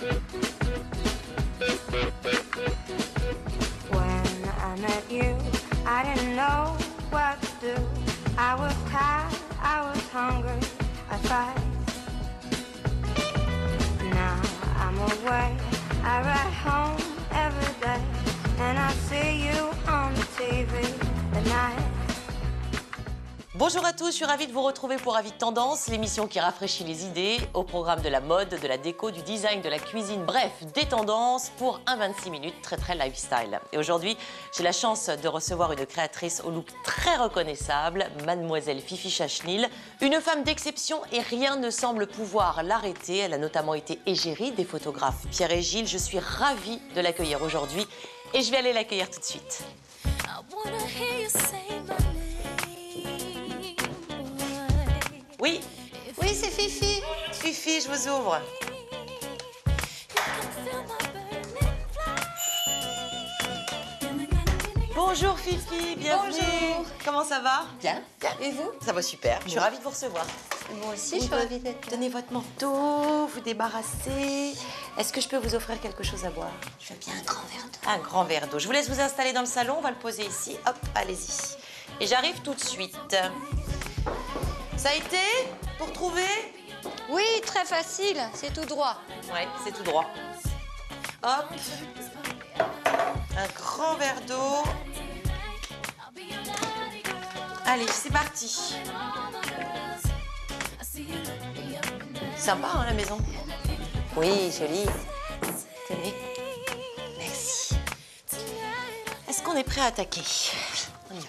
When I met you, I didn't know what to do. I was tired, I was hungry, I tried. Now I'm away, I ride home every day, and I see you on the TV at night. Bonjour à tous, je suis ravie de vous retrouver pour Avis de Tendance, l'émission qui rafraîchit les idées au programme de la mode, de la déco, du design, de la cuisine, bref, des tendances pour un 26 minutes très lifestyle. Et aujourd'hui, j'ai la chance de recevoir une créatrice au look très reconnaissable, mademoiselle Fifi Chachnil, une femme d'exception et rien ne semble pouvoir l'arrêter. Elle a notamment été égérie des photographes Pierre et Gilles. Je suis ravie de l'accueillir aujourd'hui et je vais aller l'accueillir tout de suite. Oui. Oui, c'est Fifi. Fifi, je vous ouvre. Bonjour Fifi, bienvenue. Bonjour. Comment ça va? Bien. Et vous? Ça va super. Je suis ravie de vous recevoir. Moi aussi, je suis ravie d'être là. Donnez votre manteau, vous débarrassez. Est-ce que je peux vous offrir quelque chose à boire? Je veux bien un grand verre d'eau. Un grand verre d'eau. Je vous laisse vous installer dans le salon, on va le poser ici. Hop, allez-y. Et j'arrive tout de suite. Ça a été pour trouver? Oui, très facile, c'est tout droit. Ouais, c'est tout droit. Hop. Un grand verre d'eau. Allez, c'est parti. Sympa, hein, la maison? Oui, jolie. Tenez. Merci. Est-ce qu'on est prêt à attaquer? On y va.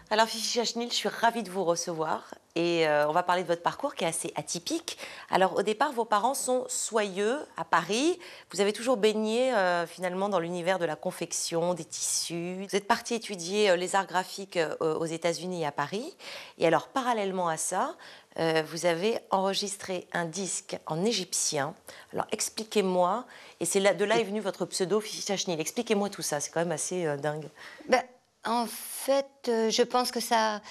Alors Fifi Chachnil, je suis ravie de vous recevoir et on va parler de votre parcours qui est assez atypique. Alors au départ, vos parents sont soyeux à Paris. Vous avez toujours baigné finalement dans l'univers de la confection, des tissus. Vous êtes parti étudier les arts graphiques aux États-Unis et à Paris. Et alors parallèlement à ça, vous avez enregistré un disque en égyptien. Alors expliquez-moi, et c'est là, de là est venu votre pseudo Fifi Chachnil. Expliquez-moi tout ça, c'est quand même assez dingue. Ben, en fait, je pense que ça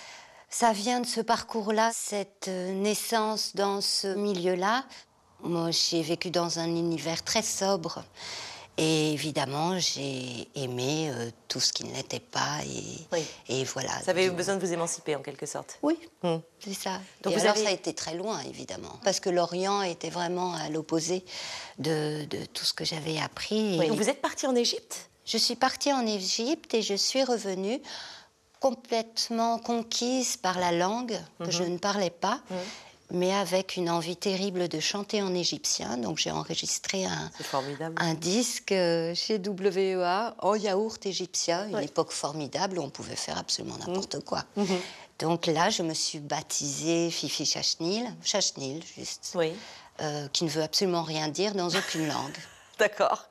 vient de ce parcours-là, cette naissance dans ce milieu-là. Moi, j'ai vécu dans un univers très sobre. Et évidemment, j'ai aimé tout ce qui ne l'était pas. Et voilà. Vous avez eu besoin de vous émanciper, en quelque sorte. Oui, c'est ça. Donc et vous alors, avez... ça a été très loin, évidemment. Parce que l'Orient était vraiment à l'opposé de tout ce que j'avais appris. Oui. Donc vous êtes partie en Égypte? Je suis partie en Égypte et je suis revenue complètement conquise par la langue que je ne parlais pas, mais avec une envie terrible de chanter en égyptien. Donc j'ai enregistré un disque chez WEA en yaourt égyptien, une époque formidable où on pouvait faire absolument n'importe quoi. Donc là, je me suis baptisée Fifi Chachnil, Chachnil juste, qui ne veut absolument rien dire dans aucune langue. D'accord.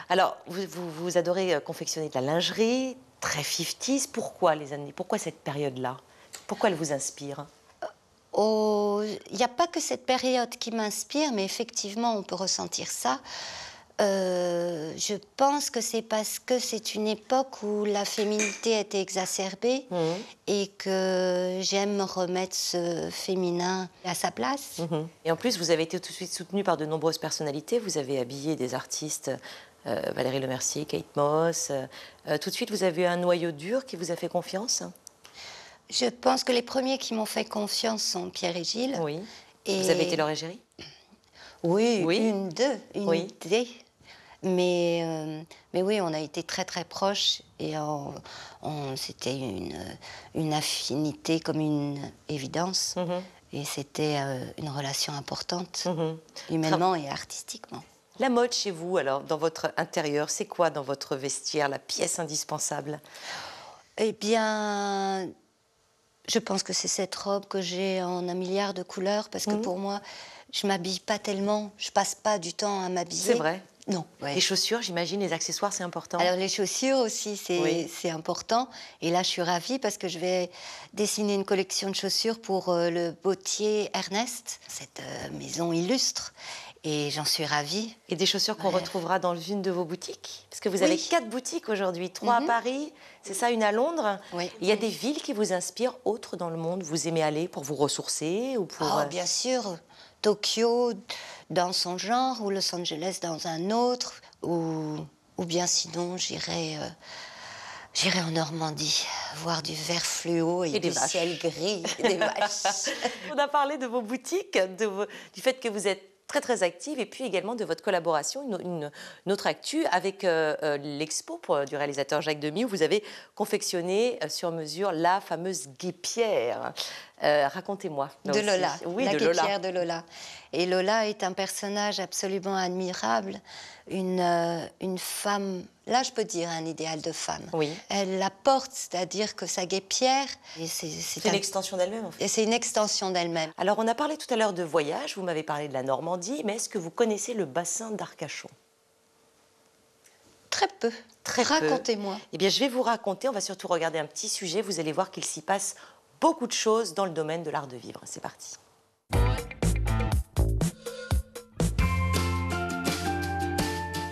Alors, vous adorez confectionner de la lingerie, très 50s. Pourquoi cette période-là? Pourquoi elle vous inspire? Il n'y a pas que cette période qui m'inspire, mais effectivement, on peut ressentir ça. Je pense que c'est parce que c'est une époque où la féminité a été exacerbée et que j'aime remettre ce féminin à sa place. Et en plus, vous avez été tout de suite soutenue par de nombreuses personnalités. Vous avez habillé des artistes, Valérie Lemercier, Kate Moss. Tout de suite, vous avez eu un noyau dur qui vous a fait confiance? Je pense que les premiers qui m'ont fait confiance sont Pierre et Gilles. Oui. Et... Vous avez été leur égérie? Oui, une idée. Mais oui, on a été très proches et c'était une affinité comme une évidence. Et c'était une relation importante, humainement et artistiquement. La mode chez vous, alors, dans votre intérieur, c'est quoi dans votre vestiaire, la pièce indispensable? Eh bien, je pense que c'est cette robe que j'ai en 1 milliard de couleurs, parce que pour moi, je m'habille pas tellement, je passe pas du temps à m'habiller. C'est vrai? Non. Ouais. Les chaussures, j'imagine, les accessoires, c'est important? Alors les chaussures aussi, c'est important. Et là, je suis ravie parce que je vais dessiner une collection de chaussures pour le bottier Ernest, cette maison illustre. Et j'en suis ravie. Et des chaussures qu'on retrouvera dans une de vos boutiques? Parce que vous avez 4 boutiques aujourd'hui, 3 à Paris, c'est ça, une à Londres. Oui. Il y a des villes qui vous inspirent, autres dans le monde? Vous aimez aller pour vous ressourcer ou pour... Oh, bien sûr. Tokyo dans son genre, ou Los Angeles dans un autre, ou bien sinon j'irai en Normandie, voir du vert fluo et du ciel gris, et des vaches. On a parlé de vos boutiques, du fait que vous êtes très très active, et puis également de votre collaboration, une autre actu avec l'expo du réalisateur Jacques Demy, où vous avez confectionné sur mesure la fameuse guêpière. Racontez-moi. De Lola, oui, la de guêpière de Lola. Et Lola est un personnage absolument admirable, une femme, là je peux dire un idéal de femme. Oui. Elle la porte, c'est-à-dire que sa guêpière... C'est une extension d'elle-même en fait. Et c'est une extension d'elle-même. Alors on a parlé tout à l'heure de voyage, vous m'avez parlé de la Normandie, mais est-ce que vous connaissez le bassin d'Arcachon? Très peu. Racontez-moi. Eh bien je vais vous raconter, on va surtout regarder un petit sujet, vous allez voir qu'il s'y passe beaucoup de choses dans le domaine de l'art de vivre. C'est parti.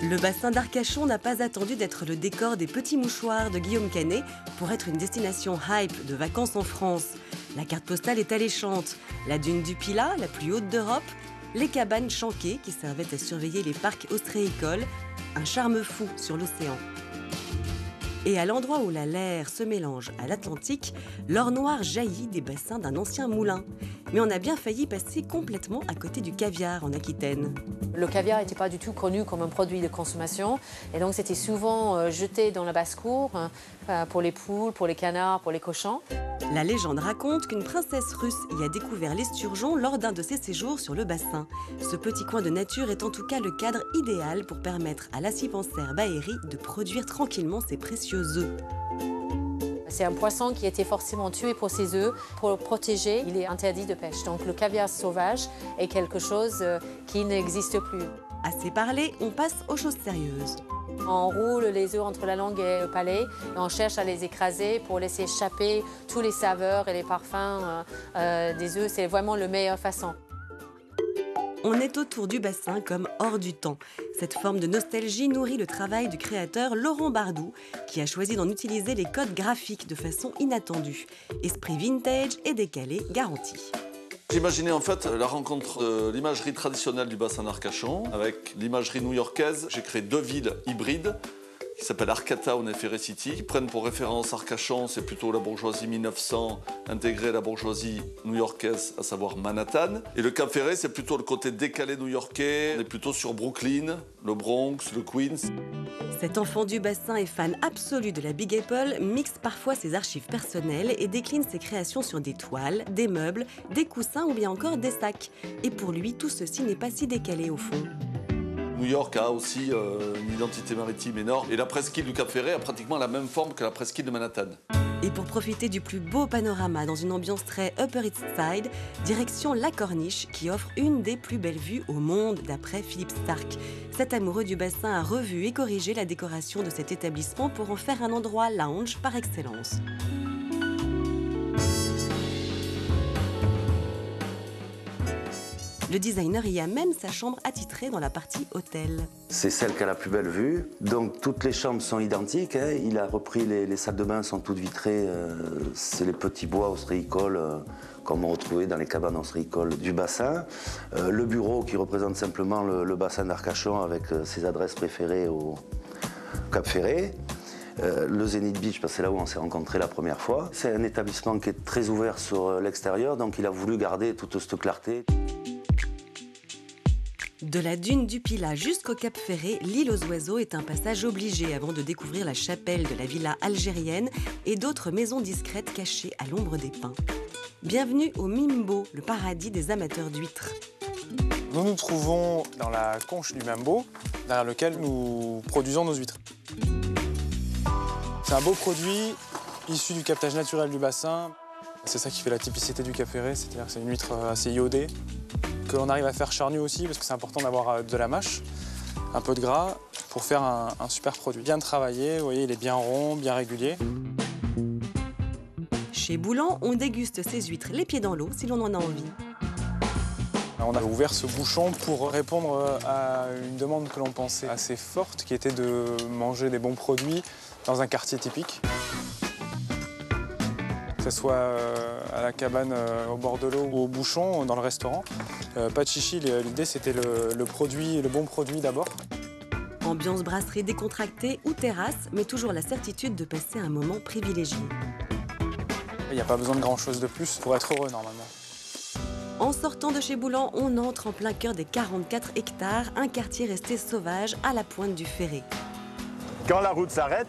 Le bassin d'Arcachon n'a pas attendu d'être le décor des Petits Mouchoirs de Guillaume Canet pour être une destination hype de vacances en France. La carte postale est alléchante. La dune du Pilat, la plus haute d'Europe, les cabanes chanquées qui servaient à surveiller les parcs ostréicoles, un charme fou sur l'océan. Et à l'endroit où la Leyre se mélange à l'Atlantique, l'or noir jaillit des bassins d'un ancien moulin. Mais on a bien failli passer complètement à côté du caviar en Aquitaine. Le caviar n'était pas du tout connu comme un produit de consommation et donc c'était souvent jeté dans la basse-cour pour les poules, pour les canards, pour les cochons. La légende raconte qu'une princesse russe y a découvert l'esturgeon lors d'un de ses séjours sur le bassin. Ce petit coin de nature est en tout cas le cadre idéal pour permettre à la cipensaire Baéry de produire tranquillement ses précieux œufs. C'est un poisson qui était forcément tué pour ses œufs. Pour le protéger, il est interdit de pêche. Donc le caviar sauvage est quelque chose qui n'existe plus. Assez parlé, on passe aux choses sérieuses. On roule les œufs entre la langue et le palais et on cherche à les écraser pour laisser échapper tous les saveurs et les parfums des œufs. C'est vraiment la meilleure façon. On est autour du bassin comme hors du temps. Cette forme de nostalgie nourrit le travail du créateur Laurent Bardou, qui a choisi d'en utiliser les codes graphiques de façon inattendue. Esprit vintage et décalé garanti. J'imaginais en fait la rencontre de l'imagerie traditionnelle du bassin d'Arcachon avec l'imagerie new-yorkaise. J'ai créé deux villes hybrides qui s'appellent Arcatown et Ferry City, qui prennent pour référence Arcachon, c'est plutôt la bourgeoisie 1900 intégrée à la bourgeoisie new-yorkaise, à savoir Manhattan. Et le Cap Ferré, c'est plutôt le côté décalé new-yorkais, on est plutôt sur Brooklyn, le Bronx, le Queens. Cet enfant du bassin est fan absolu de la Big Apple, mixe parfois ses archives personnelles et décline ses créations sur des toiles, des meubles, des coussins ou bien encore des sacs. Et pour lui, tout ceci n'est pas si décalé au fond. New York a aussi une identité maritime énorme et la presqu'île du Cap Ferré a pratiquement la même forme que la presqu'île de Manhattan. Et pour profiter du plus beau panorama dans une ambiance très Upper East Side, direction La Corniche qui offre une des plus belles vues au monde d'après Philippe Stark. Cet amoureux du bassin a revu et corrigé la décoration de cet établissement pour en faire un endroit lounge par excellence. Le designer y a même sa chambre attitrée dans la partie hôtel. C'est celle qui a la plus belle vue. Donc toutes les chambres sont identiques. Hein. Il a repris les salles de bain sont toutes vitrées. C'est les petits bois ostréicoles comme on retrouvait dans les cabanes ostréicoles du bassin. Le bureau qui représente simplement le bassin d'Arcachon avec ses adresses préférées au Cap Ferré. Le Zenith Beach, parce que c'est là où on s'est rencontrés la première fois. C'est un établissement qui est très ouvert sur l'extérieur, donc il a voulu garder toute cette clarté. De la dune du Pilat jusqu'au Cap Ferré, l'île aux oiseaux est un passage obligé avant de découvrir la chapelle de la villa algérienne et d'autres maisons discrètes cachées à l'ombre des pins. Bienvenue au Mimbo, le paradis des amateurs d'huîtres. Nous nous trouvons dans la conche du Mimbo, derrière lequel nous produisons nos huîtres. C'est un beau produit issu du captage naturel du bassin. C'est ça qui fait la typicité du Cap Ferré, c'est-à-dire que c'est une huître assez iodée. On arrive à faire charnu aussi parce que c'est important d'avoir de la mâche, un peu de gras pour faire un super produit. Bien travaillé, vous voyez, il est bien rond, bien régulier. Chez Boulan, on déguste ces huîtres les pieds dans l'eau si l'on en a envie. On a ouvert ce bouchon pour répondre à une demande que l'on pensait assez forte, qui était de manger des bons produits dans un quartier typique. que ce soit à la cabane au bord de l'eau ou au bouchon, dans le restaurant. Pas de chichi, l'idée c'était le bon produit d'abord. Ambiance brasserie décontractée ou terrasse, mais toujours la certitude de passer un moment privilégié. Il n'y a pas besoin de grand-chose de plus pour être heureux normalement. En sortant de chez Boulan, on entre en plein cœur des 44 hectares, un quartier resté sauvage à la pointe du Ferré. Quand la route s'arrête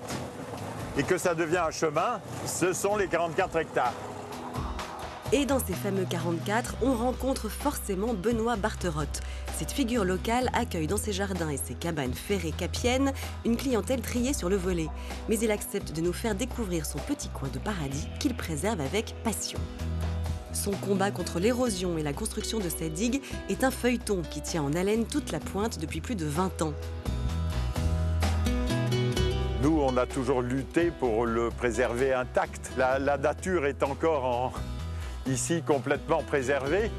et que ça devient un chemin, ce sont les 44 hectares. Et dans ces fameux 44, on rencontre forcément Benoît Barterotte. Cette figure locale accueille dans ses jardins et ses cabanes ferrées-capiennes une clientèle triée sur le volet. Mais il accepte de nous faire découvrir son petit coin de paradis qu'il préserve avec passion. Son combat contre l'érosion et la construction de sa digue est un feuilleton qui tient en haleine toute la pointe depuis plus de 20 ans. Nous, on a toujours lutté pour le préserver intact. La nature est encore ici complètement préservée.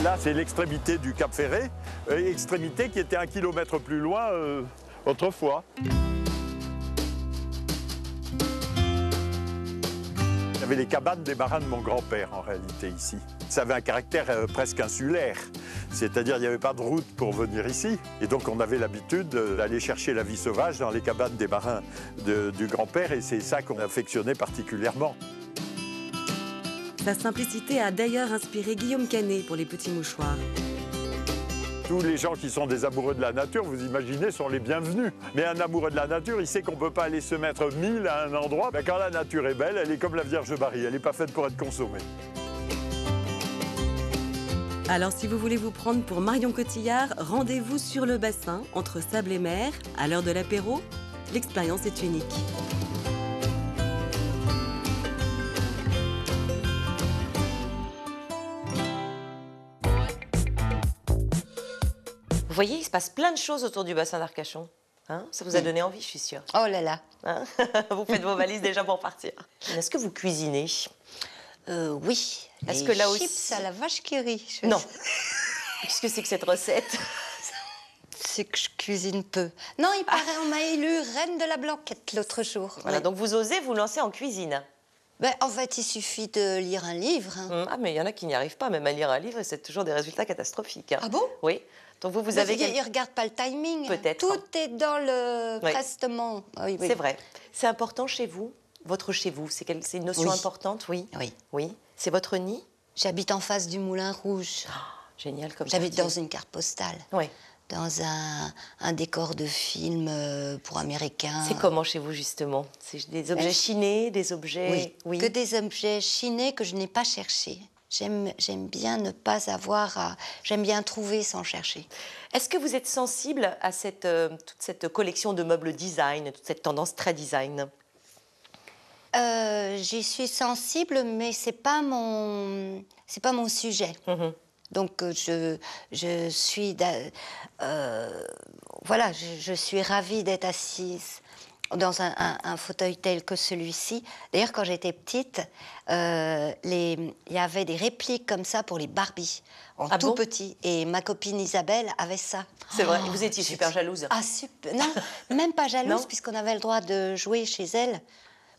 Là, c'est l'extrémité du Cap Ferré, extrémité qui était 1 kilomètre plus loin autrefois. Il y avait les cabanes des marins de mon grand-père, en réalité, ici. Ça avait un caractère presque insulaire, c'est-à-dire qu'il n'y avait pas de route pour venir ici. Et donc on avait l'habitude d'aller chercher la vie sauvage dans les cabanes des marins du grand-père, et c'est ça qu'on affectionnait particulièrement. Sa simplicité a d'ailleurs inspiré Guillaume Canet pour les petits mouchoirs. Tous les gens qui sont des amoureux de la nature, vous imaginez, sont les bienvenus. Mais un amoureux de la nature, il sait qu'on ne peut pas aller se mettre 1000 à un endroit. Ben, quand la nature est belle, elle est comme la Vierge Marie, elle n'est pas faite pour être consommée. Alors si vous voulez vous prendre pour Marion Cotillard, rendez-vous sur le bassin, entre sable et mer, à l'heure de l'apéro. L'expérience est unique. Vous voyez, il se passe plein de choses autour du bassin d'Arcachon. Hein, ça vous a donné envie, je suis sûre. Oh là là. Hein, vous faites vos valises déjà pour partir. Est-ce que vous cuisinez? Oui. Est-ce que là chips aussi... à la vache qui rit. Non. Qu'est-ce que c'est que cette recette? C'est que je cuisine peu. Non, il paraît, on m'a élue reine de la blanquette l'autre jour. Voilà, Oui. donc vous osez vous lancer en cuisine. Ben, en fait, il suffit de lire un livre. Hein. Ah, mais il y en a qui n'y arrivent pas, même à lire un livre, c'est toujours des résultats catastrophiques. Hein. Ah bon? Oui. Donc vous Ben, avez... il ne regarde pas le timing. Peut-être. Tout est dans le Oui. prestement. Oui, oui. C'est vrai. C'est important chez vous? Votre chez vous, c'est une notion Oui. importante? Oui. Oui. Oui. C'est votre nid? J'habite en face du Moulin Rouge. Génial comme J'habite quartier. dans une carte postale. Oui. Dans un décor de film pour Américains. C'est comment chez vous, justement? C'est des objets chinés, des objets... Oui, que des objets chinés que je n'ai pas cherchés. J'aime bien ne pas avoir à... J'aime bien trouver sans chercher. Est-ce que vous êtes sensible à toute cette collection de meubles design, toute cette tendance très design? J'y suis sensible, mais c'est pas mon sujet. Mhm. Donc je suis voilà, je suis ravie d'être assise dans un fauteuil tel que celui-ci. D'ailleurs, quand j'étais petite, il y avait des répliques comme ça pour les Barbie, en tout petit. Et ma copine Isabelle avait ça. C'est vrai, vous étiez super jalouse. Ah, super. Non, même pas jalouse, Non. puisqu'on avait le droit de jouer chez elle.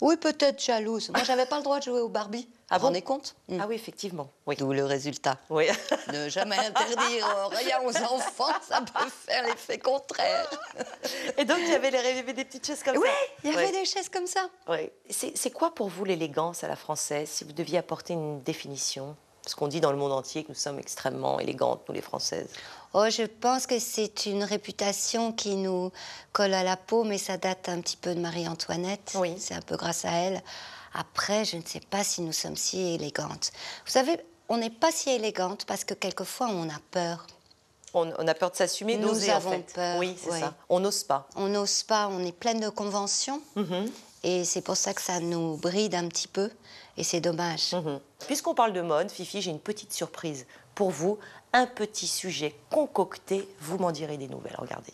Oui, peut-être jalouse. Moi, j'avais pas le droit de jouer aux Barbie. Ah vous vous bon? rendez compte? Ah oui, effectivement. Oui. D'où le résultat. Oui. Ne jamais interdire rien aux enfants, ça peut faire l'effet contraire. Et donc, il y avait des petites choses comme Oui, ça? il y avait des chaises comme ça. Oui. C'est quoi pour vous l'élégance à la française, si vous deviez apporter une définition? Parce qu'on dit dans le monde entier que nous sommes extrêmement élégantes, nous les Françaises. Oh, je pense que c'est une réputation qui nous colle à la peau, mais ça date un petit peu de Marie-Antoinette. Oui. C'est un peu grâce à elle. Après, je ne sais pas si nous sommes si élégantes. Vous savez, on n'est pas si élégantes parce que quelquefois, on a peur. On a peur de s'assumer, Nous d'oser en avons fait. peur, Oui, c'est ouais. ça. On n'ose pas. On n'ose pas, on est pleine de conventions. Et c'est pour ça que ça nous bride un petit peu. Et c'est dommage. Puisqu'on parle de mode, Fifi, j'ai une petite surprise pour vous. Un petit sujet concocté, vous m'en direz des nouvelles. Regardez.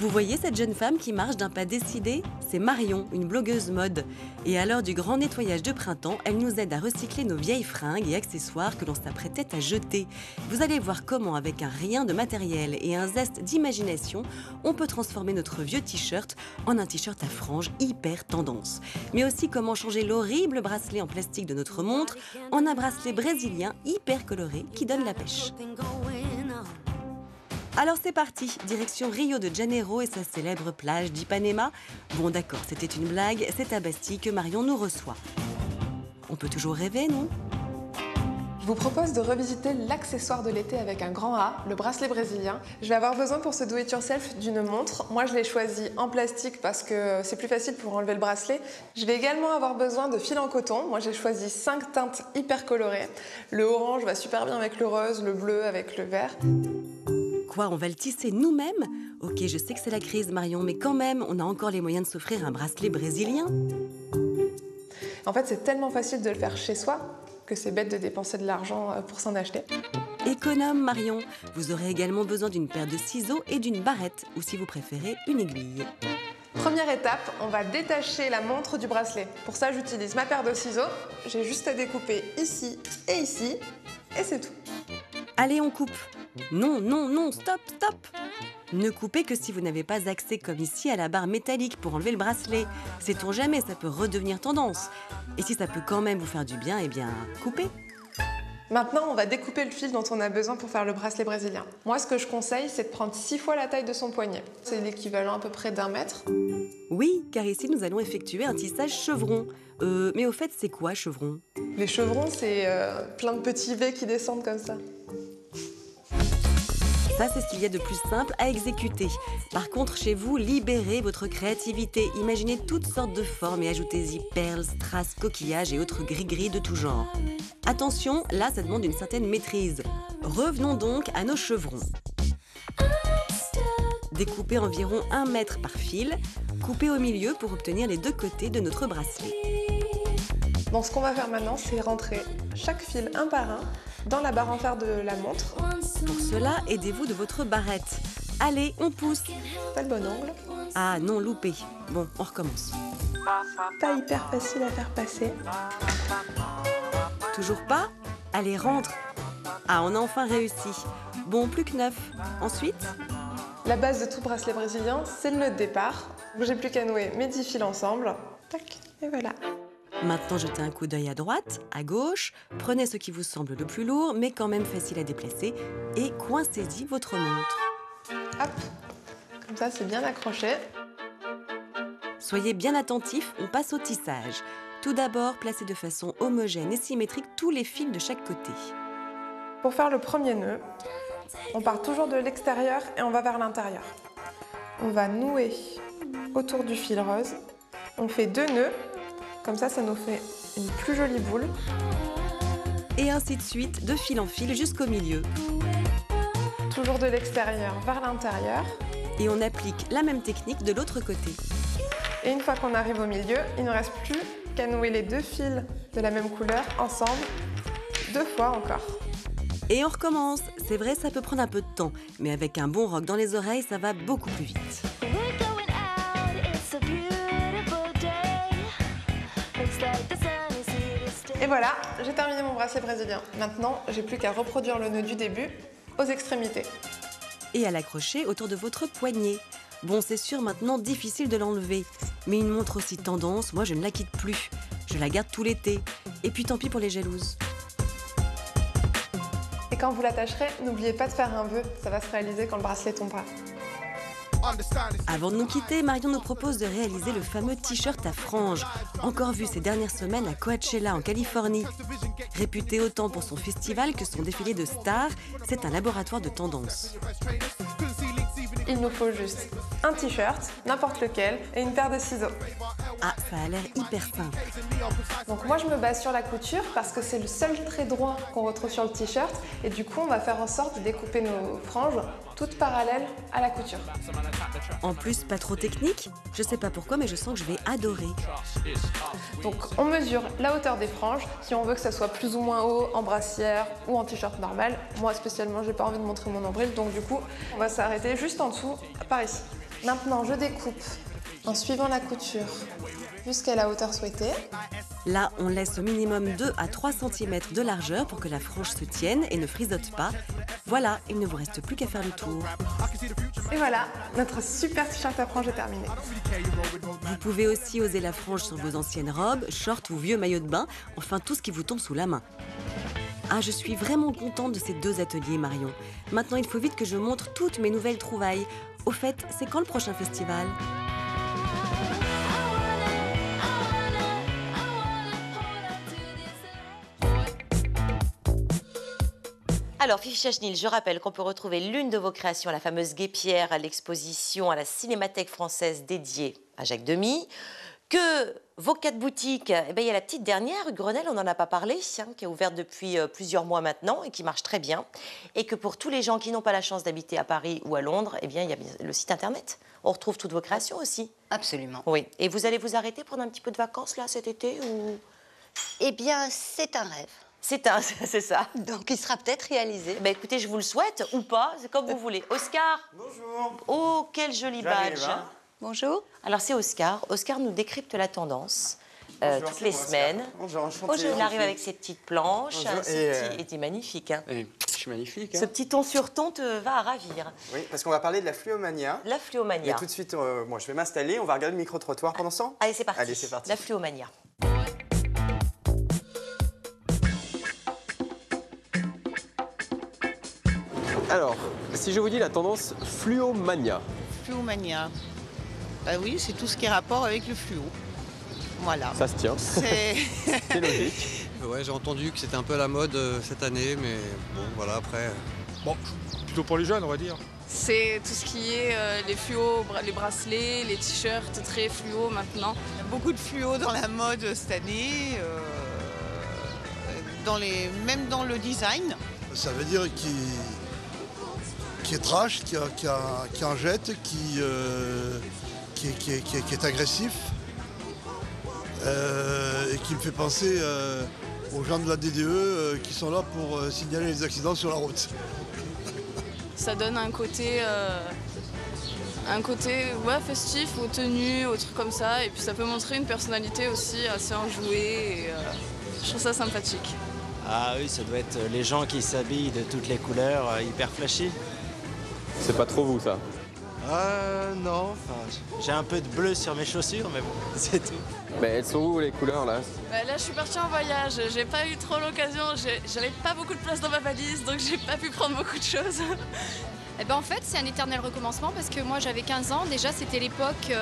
Vous voyez cette jeune femme qui marche d'un pas décidé? C'est Marion, une blogueuse mode. Et à l'heure du grand nettoyage de printemps, elle nous aide à recycler nos vieilles fringues et accessoires que l'on s'apprêtait à jeter. Vous allez voir comment, avec un rien de matériel et un zeste d'imagination, on peut transformer notre vieux t-shirt en un t-shirt à franges hyper tendance. Mais aussi comment changer l'horrible bracelet en plastique de notre montre en un bracelet brésilien hyper coloré qui donne la pêche. Alors c'est parti, direction Rio de Janeiro et sa célèbre plage d'Ipanema. Bon d'accord, c'était une blague, c'est à Bastille que Marion nous reçoit. On peut toujours rêver, non? Je vous propose de revisiter l'accessoire de l'été avec un grand A, le bracelet brésilien. Je vais avoir besoin pour ce do-it-yourself d'une montre. Moi, je l'ai choisi en plastique parce que c'est plus facile pour enlever le bracelet. Je vais également avoir besoin de fil en coton. Moi, j'ai choisi 5 teintes hyper colorées. Le orange va super bien avec le rose, le bleu avec le vert. Quoi, on va le tisser nous-mêmes? Ok, je sais que c'est la crise, Marion, mais quand même, on a encore les moyens de s'offrir un bracelet brésilien. En fait, c'est tellement facile de le faire chez soi que c'est bête de dépenser de l'argent pour s'en acheter. Économe, Marion. Vous aurez également besoin d'une paire de ciseaux et d'une barrette, ou si vous préférez, une aiguille. Première étape, on va détacher la montre du bracelet. Pour ça, j'utilise ma paire de ciseaux. J'ai juste à découper ici, et c'est tout. Allez, on coupe. Non, non, non, stop, stop. Ne coupez que si vous n'avez pas accès, comme ici, à la barre métallique pour enlever le bracelet. Sait-on jamais, ça peut redevenir tendance. Et si ça peut quand même vous faire du bien, eh bien, coupez. Maintenant, on va découper le fil dont on a besoin pour faire le bracelet brésilien. Moi, ce que je conseille, c'est de prendre 6 fois la taille de son poignet. C'est l'équivalent à peu près d'1 mètre. Oui, car ici, nous allons effectuer un tissage chevron. Mais au fait, c'est quoi, chevron? Les chevrons, c'est plein de petits V qui descendent comme ça. Ça, c'est ce qu'il y a de plus simple à exécuter. Par contre, chez vous, libérez votre créativité. Imaginez toutes sortes de formes et ajoutez-y perles, strass, coquillages et autres gris-gris de tout genre. Attention, là, ça demande une certaine maîtrise. Revenons donc à nos chevrons. Découpez environ 1 mètre par fil. Coupez au milieu pour obtenir les 2 côtés de notre bracelet. Bon, ce qu'on va faire maintenant, c'est rentrer chaque fil un par un dans la barre en fer de la montre. Pour cela, aidez-vous de votre barrette. Allez, on pousse. Pas le bon angle. Ah non, loupé. Bon, on recommence. Pas hyper facile à faire passer. Toujours pas? Allez, rentre. Ah, on a enfin réussi. Bon, plus que 9. Ensuite? La base de tout bracelet brésilien, c'est le nœud de départ. J'ai plus qu'à nouer mes 10 fils ensemble. Tac, et voilà. Maintenant, jetez un coup d'œil à droite, à gauche, prenez ce qui vous semble le plus lourd, mais quand même facile à déplacer, et coincez-y votre montre. Hop, comme ça c'est bien accroché. Soyez bien attentifs, on passe au tissage. Tout d'abord, placez de façon homogène et symétrique tous les fils de chaque côté. Pour faire le premier nœud, on part toujours de l'extérieur et on va vers l'intérieur. On va nouer autour du fil rose. On fait 2 nœuds. Comme ça nous fait une plus jolie boule. Et ainsi de suite, de fil en fil jusqu'au milieu. Toujours de l'extérieur vers l'intérieur. Et on applique la même technique de l'autre côté. Et une fois qu'on arrive au milieu, il ne reste plus qu'à nouer les 2 fils de la même couleur ensemble, 2 fois encore. Et on recommence. C'est vrai, ça peut prendre un peu de temps, mais avec un bon rock dans les oreilles, ça va beaucoup plus vite. Et voilà, j'ai terminé mon bracelet brésilien. Maintenant, j'ai plus qu'à reproduire le nœud du début aux extrémités. Et à l'accrocher autour de votre poignet. Bon, c'est sûr, maintenant, difficile de l'enlever. Mais une montre aussi tendance, moi, je ne la quitte plus. Je la garde tout l'été. Et puis, tant pis pour les jalouses. Et quand vous l'attacherez, n'oubliez pas de faire un vœu. Ça va se réaliser quand le bracelet tombera. Avant de nous quitter, Marion nous propose de réaliser le fameux t-shirt à franges, encore vu ces dernières semaines à Coachella en Californie. Réputé autant pour son festival que son défilé de stars, c'est un laboratoire de tendance. Il nous faut juste un t-shirt, n'importe lequel, et une paire de ciseaux. Ah, ça a l'air hyper simple. Donc moi je me base sur la couture parce que c'est le seul trait droit qu'on retrouve sur le t-shirt et du coup on va faire en sorte de découper nos franges toutes parallèles à la couture. En plus, pas trop technique. Je sais pas pourquoi, mais je sens que je vais adorer. Donc on mesure la hauteur des franges, si on veut que ça soit plus ou moins haut en brassière ou en t-shirt normal. Moi spécialement, j'ai pas envie de montrer mon nombril, donc du coup, on va s'arrêter juste en dessous, par ici. Maintenant, je découpe en suivant la couture jusqu'à la hauteur souhaitée. Là, on laisse au minimum 2 à 3 cm de largeur pour que la frange se tienne et ne frisote pas. Voilà, il ne vous reste plus qu'à faire le tour. Et voilà, notre super t-shirt à franges est terminé. Vous pouvez aussi oser la frange sur vos anciennes robes, shorts ou vieux maillots de bain, enfin tout ce qui vous tombe sous la main. Ah, je suis vraiment contente de ces 2 ateliers, Marion. Maintenant, il faut vite que je montre toutes mes nouvelles trouvailles. Au fait, c'est quand le prochain festival ? Alors, Fifi Chachnil, je rappelle qu'on peut retrouver l'une de vos créations, la fameuse guêpière, à l'exposition à la Cinémathèque française dédiée à Jacques Demy. Que vos 4 boutiques, eh bien, il y a la petite dernière, rue Grenelle, on n'en a pas parlé, hein, qui est ouverte depuis plusieurs mois maintenant et qui marche très bien. Et que pour tous les gens qui n'ont pas la chance d'habiter à Paris ou à Londres, eh bien, il y a le site internet. On retrouve toutes vos créations aussi. Absolument. Oui. Et vous allez vous arrêter prendre un petit peu de vacances là cet été ou... Eh bien, c'est un rêve. C'est ça. Donc, il sera peut-être réalisé. Ben, écoutez, je vous le souhaite ou pas, c'est comme vous voulez. Oscar. Bonjour. Oh, quel joli badge. Hein. Bonjour. Alors, c'est Oscar. Oscar nous décrypte la tendance toutes les semaines. Bonjour, enchanté. Il arrive avec ses petites planches. Bonjour. Et t'es magnifique. Hein. Je suis magnifique. Ce petit ton sur ton te va à ravir. Oui, parce qu'on va parler de la fluomania. La fluomania. Et tout de suite, moi, je vais m'installer. On va regarder le micro-trottoir pendant ce temps. Allez, c'est parti. Allez, c'est parti. La fluomania. Alors, si je vous dis la tendance fluomania. Fluomania. Bah oui, c'est tout ce qui est rapport avec le fluo. Voilà. Ça se tient. C'est logique. Ouais, j'ai entendu que c'était un peu à la mode cette année, mais bon, voilà, après... Bon, plutôt pour les jeunes, on va dire. C'est tout ce qui est les fluos, les bracelets, les t-shirts très fluo maintenant. Il y a beaucoup de fluo dans la mode cette année, même dans le design. Ça veut dire qui est trash, qui en jette, qui est agressif et qui me fait penser aux gens de la DDE qui sont là pour signaler les accidents sur la route. Ça donne un côté ouais, festif, aux tenues, aux trucs comme ça. Et puis ça peut montrer une personnalité aussi assez enjouée. Et, je trouve ça sympathique. Ah oui, ça doit être les gens qui s'habillent de toutes les couleurs, hyper flashy. C'est pas trop vous, ça? Non, enfin, j'ai un peu de bleu sur mes chaussures, mais bon, c'est tout. Mais elles sont où les couleurs là? Bah, là, je suis partie en voyage, j'ai pas eu trop l'occasion, j'avais pas beaucoup de place dans ma valise, donc j'ai pas pu prendre beaucoup de choses. Eh ben, en fait, c'est un éternel recommencement parce que moi, j'avais 15 ans, déjà, c'était l'époque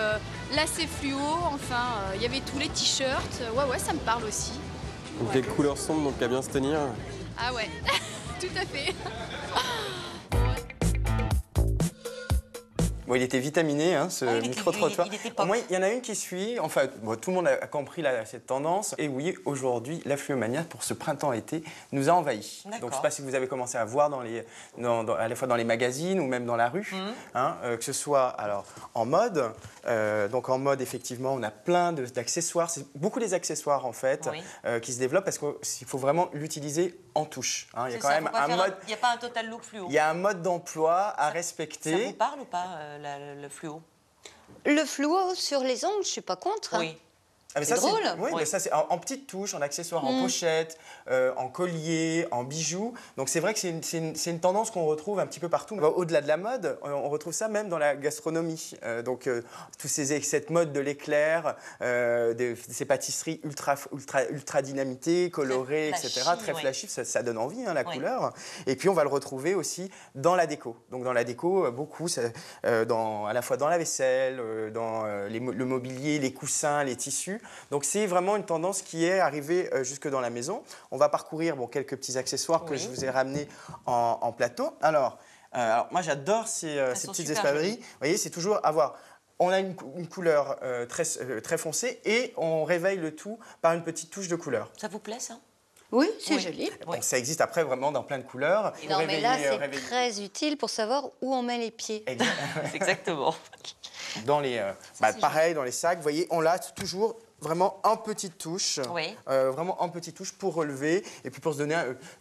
lacets fluo, enfin, il y avait tous les t-shirts. Ouais, ça me parle aussi. Donc des couleurs sombres, donc à bien se tenir. Ah ouais, tout à fait. Bon, il était vitaminé, hein, ce micro-trottoir. Au moins, il y en a une qui suit. Enfin, bon, tout le monde a compris cette tendance. Et oui, aujourd'hui, la fluomania, pour ce printemps-été, nous a envahis. Donc, je ne sais pas si vous avez commencé à voir à la fois dans les magazines ou même dans la rue, hein, que ce soit alors, en mode. Donc, en mode, effectivement, on a plein d'accessoires. C'est beaucoup les accessoires, en fait, qui se développent parce qu'il faut vraiment l'utiliser en touche. Hein. Il y a quand même un mode. Il n'y a pas un total look fluo. Il y a un mode d'emploi à respecter. Ça vous parle ou pas le fluo? Le fluo sur les ongles, je suis pas contre. Hein. Oui. Ah, c'est drôle. Oui, mais ça c'est en petites touches, en accessoires, en pochette, en collier, en bijoux. Donc c'est vrai que c'est une tendance qu'on retrouve un petit peu partout. Au-delà de la mode, on retrouve ça même dans la gastronomie. Donc cette mode de l'éclair, ces pâtisseries ultra dynamitées, colorées, etc. Très flashy, ça donne envie, hein, la couleur. Et puis on va le retrouver aussi dans la déco. Donc dans la déco, beaucoup, à la fois dans la vaisselle, dans le mobilier, les coussins, les tissus. Donc c'est vraiment une tendance qui est arrivée jusque dans la maison. On va parcourir quelques petits accessoires que je vous ai ramenés en plateau. Alors moi j'adore ces petites espadrilles. Vous voyez, c'est toujours avoir... On a une couleur très foncée et on réveille le tout par une petite touche de couleur. Ça vous plaît ça? Oui, c'est joli. Bon, ça existe après vraiment dans plein de couleurs. Non, mais là, c'est très utile pour savoir où on met les pieds. Exactement. Dans les, pareil, dans les sacs, vous voyez, on l'a toujours vraiment en petite touche. Vraiment en petite touche pour relever et puis pour se donner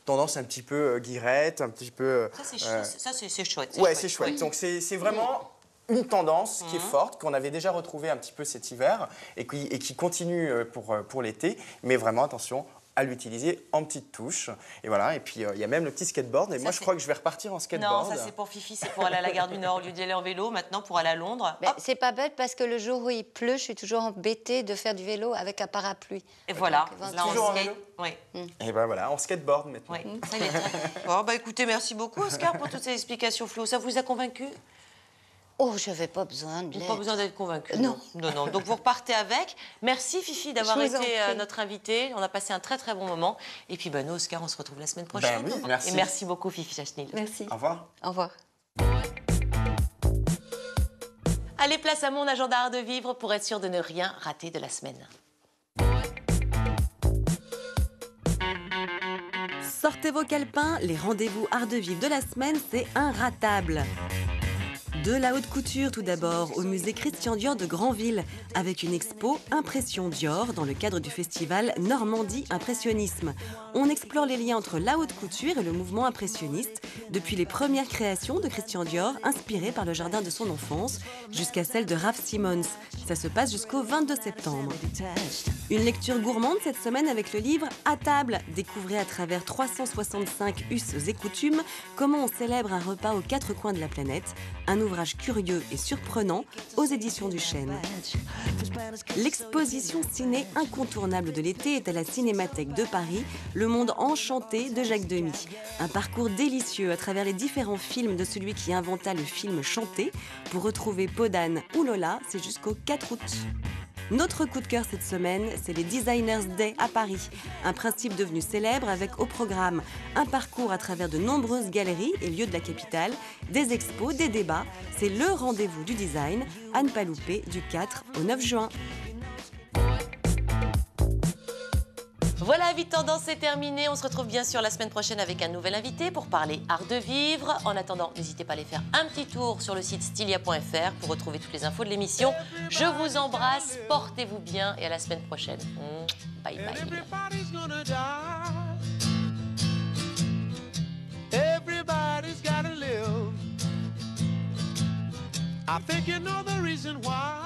tendance un petit peu guirette, un petit peu... Ça, c'est chouette. Ouais, c'est chouette. Donc, c'est vraiment... une tendance qui est forte, qu'on avait déjà retrouvée un petit peu cet hiver et qui continue pour l'été. Mais vraiment, attention à l'utiliser en petites touches. Et voilà, et puis il y a même le petit skateboard. Et ça, moi, je crois que je vais repartir en skateboard. Non, ça c'est pour Fifi, c'est pour aller à la gare du Nord au lieu d'y aller en vélo. Maintenant, pour aller à Londres. C'est pas bête parce que le jour où il pleut, je suis toujours embêtée de faire du vélo avec un parapluie. Et voilà, là on skate. Oui. Et ben voilà, on skateboard maintenant. Oui, ça y est. Bon, bah écoutez, merci beaucoup Oscar pour toutes ces explications floues. Ça vous a convaincu? Oh, je n'avais pas besoin de l'aide. Pas besoin d'être convaincu. Non. Non. Donc vous repartez avec. Merci Fifi d'avoir été notre invitée. On a passé un très très bon moment. Et puis nous, Oscar, on se retrouve la semaine prochaine. Ben oui, merci. Et merci beaucoup Fifi Chachnil. Merci. Au revoir. Au revoir. Allez, place à mon agenda art de vivre pour être sûr de ne rien rater de la semaine. Sortez vos calepins, les rendez-vous art de vivre de la semaine, c'est inratable. De la haute couture tout d'abord, au musée Christian Dior de Granville, avec une expo Impression Dior dans le cadre du festival Normandie Impressionnisme. On explore les liens entre la haute couture et le mouvement impressionniste, depuis les premières créations de Christian Dior, inspirées par le jardin de son enfance, jusqu'à celle de Raf Simons. Ça se passe jusqu'au 22 septembre. Une lecture gourmande cette semaine avec le livre À table. Découvrez à travers 365 us et coutumes comment on célèbre un repas aux quatre coins de la planète. Un ouvrage curieux et surprenant aux éditions du Chêne. L'exposition ciné incontournable de l'été est à la Cinémathèque de Paris, Le Monde enchanté de Jacques Demy. Un parcours délicieux à travers les différents films de celui qui inventa le film chanté. Pour retrouver Podane ou Lola, c'est jusqu'au 4 août. Notre coup de cœur cette semaine, c'est les Designers Day à Paris. Un principe devenu célèbre avec au programme un parcours à travers de nombreuses galeries et lieux de la capitale, des expos, des débats. C'est le rendez-vous du design, à ne pas louper, du 4 au 9 juin. Voilà, Vite Tendance, c'est terminé. On se retrouve bien sûr la semaine prochaine avec un nouvel invité pour parler art de vivre. En attendant, n'hésitez pas à aller faire un petit tour sur le site stylia.fr pour retrouver toutes les infos de l'émission. Je vous embrasse, portez-vous bien et à la semaine prochaine. Bye bye. Everybody's gotta live. I think you know the reason why.